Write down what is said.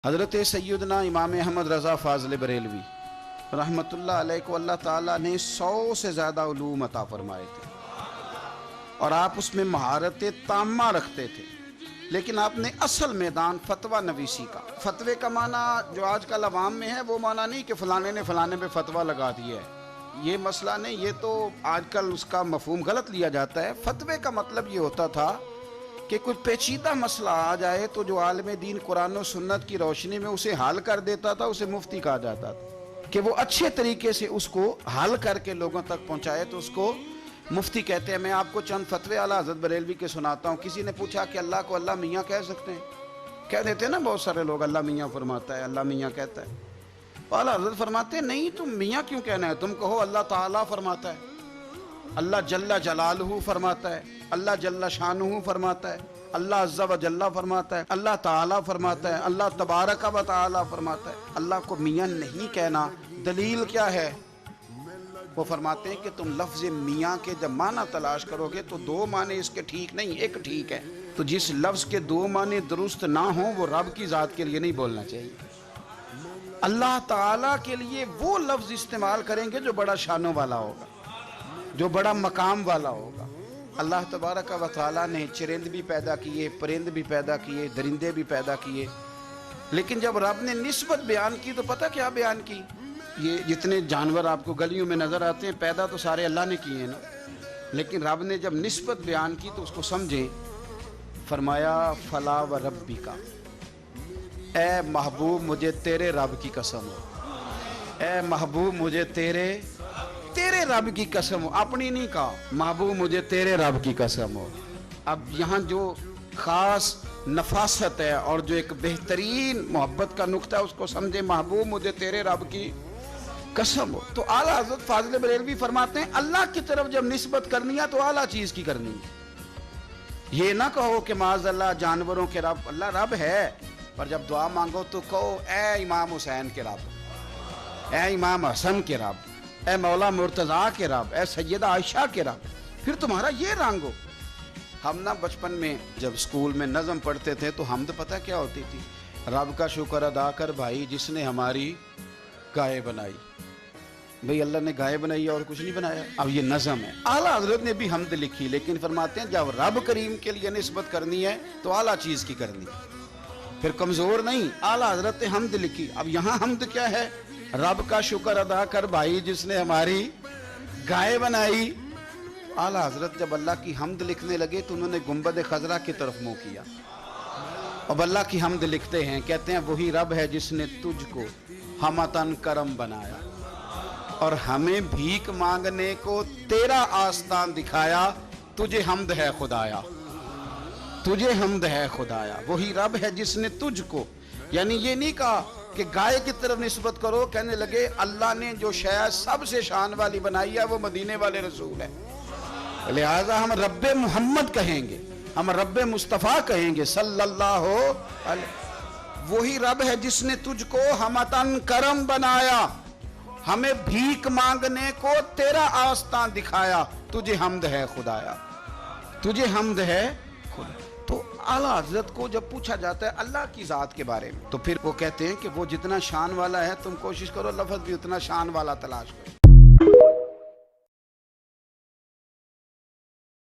हज़रत सैयदना इमाम अहमद रज़ा फ़ाज़िल बरेलवी रहमतुल्लाह अलैह को अल्लाह ताला ने 100 से ज़्यादा उलूम अता फरमाए थे और आप उसमें महारत ताम्मा रखते थे, लेकिन आपने असल मैदान फतवा नवीसी का, फतवे का माना जो आजकल अवाम में है वो माना नहीं कि फ़लाने ने फ़लाने पे फतवा लगा दिया है, ये मसला नहीं, ये तो आजकल उसका मफहूम गलत लिया जाता है। फतवे का मतलब ये होता था कि कोई पेचीदा मसला आ जाए तो जो आलिम दीन कुरान और सुन्नत की रोशनी में उसे हल कर देता था, उसे मुफ्ती कहा जाता था कि वो अच्छे तरीके से उसको हल करके लोगों तक पहुंचाए, तो उसको मुफ्ती कहते हैं। मैं आपको चंद फतवे आला हज़रत बरेलवी के सुनाता हूँ। किसी ने पूछा कि अल्लाह को अल्लाह मियाँ कह सकते हैं? कह देते हैं ना बहुत सारे लोग, अल्लाह मियाँ फरमाता है, अल्लाह मियाँ कहता है। आला हज़रत फरमाते हैं नहीं, तुम मियाँ क्यों कहना है, तुम कहो अल्लाह ताला फरमाता है, अल्लाह जल्ला जलालहू फरमाता है, अल्लाह जल्ला शानुहु फरमाता है, अल्लाह अज़्ज़ा व जल्ला फरमाता है, अल्लाह ताला फरमाता है, अल्लाह तबारक व ताला फरमाता है। अल्लाह को मियाँ नहीं कहना, दलील क्या है? वो फरमाते हैं कि तुम लफ्ज़ मियाँ के जब माना तलाश करोगे तो दो माने इसके ठीक नहीं, एक ठीक है। तो जिस लफ्ज़ के दो माने दुरुस्त ना हो वो रब की ज़ात के लिए नहीं बोलना चाहिए। अल्लाह ताला के लिए वो लफ्ज़ इस्तेमाल करेंगे जो बड़ा शानों वाला होगा, जो बड़ा मकाम वाला होगा। अल्लाह तबारक व तआला ने चरिंद भी पैदा किए, परिंद भी पैदा किए, दरिंदे भी पैदा किए, लेकिन जब रब ने निस्बत बयान की तो पता क्या बयान की? ये जितने जानवर आपको गलियों में नज़र आते हैं पैदा तो सारे अल्लाह ने किए हैं ना, लेकिन रब ने जब निस्बत बयान की तो उसको समझे। फरमाया फला व रब्बी का, ए महबूब मुझे तेरे रब की कसम हो, ए महबूब मुझे तेरे रब की कसम हो, अपनी नहीं कहा, महबूब मुझे तेरे रब की कसम हो। अब यहाँ जो ख़ास नफासत है और जो एक बेहतरीन मोहब्बत का नुक्ता है उसको समझे, महबूब मुझे तेरे रब की कसम हो। तो आला हज़रत फ़ाज़िल बरेलवी फरमाते हैं अल्लाह की तरफ जब निस्बत करनी है तो आला चीज़ की करनी है। ये ना कहो कि माज़अल्लाह जानवरों के रब, अल्लाह रब है, पर जब दुआ मांगो तो कहो ए इमाम हुसैन के रब, ए इमाम हसन के रब, ए मौला मुर्तज़ा के रब, ए सैयदा आयशा के रब, फिर तुम्हारा ये रंग हो। हम ना बचपन में जब स्कूल में नज़म पढ़ते थे तो हम तो पता क्या होती थी, रब का शुक्र अदा कर भाई जिसने हमारी गाय बनाई। भाई अल्लाह ने गाय बनाई और कुछ नहीं बनाया। अब ये नज़म है, आला हज़रत ने भी हमद लिखी, लेकिन फरमाते हैं जब रब करीम के लिए निस्बत करनी है तो आला चीज़ की करनी है, फिर कमज़ोर नहीं। आला हज़रत ने हमद लिखी। अब यहाँ हमद क्या है? रब का शुक्र अदा कर भाई जिसने हमारी गाय बनाई। आला हज़रत जब अल्लाह की हमद लिखने लगे तो उन्होंने गुंबद खजरा की तरफ मुँह किया। अब अल्लाह की हमद लिखते हैं, कहते हैं वही रब है जिसने तुझको हमतन करम बनाया और हमें भीख मांगने को तेरा आस्तान दिखाया, तुझे हमद है खुदाया, तुझे हमद है खुदाया। वही रब है जिसने तुझको, यानी ये नहीं कहा कि गाय की तरफ निस्बत करो, कहने लगे अल्लाह ने जो शायद सबसे शान वाली बनाई है वो मदीने वाले रसूल है, लिहाजा हम रब्बे मोहम्मद कहेंगे, हम रब्बे मुस्तफ़ा कहेंगे सल्लल्लाहु अलैहि। वही रब है जिसने तुझको हमतन करम बनाया, हमें भीख मांगने को तेरा आस्तान दिखाया, तुझे हमद है खुदाया, तुझे हमद है खुदा। तो आला हज़रत को जब पूछा जाता है अल्लाह की ज़ात के बारे में तो फिर वो कहते हैं कि वो जितना शान वाला है तुम कोशिश करो लफ्ज़ भी उतना शान वाला तलाश करो।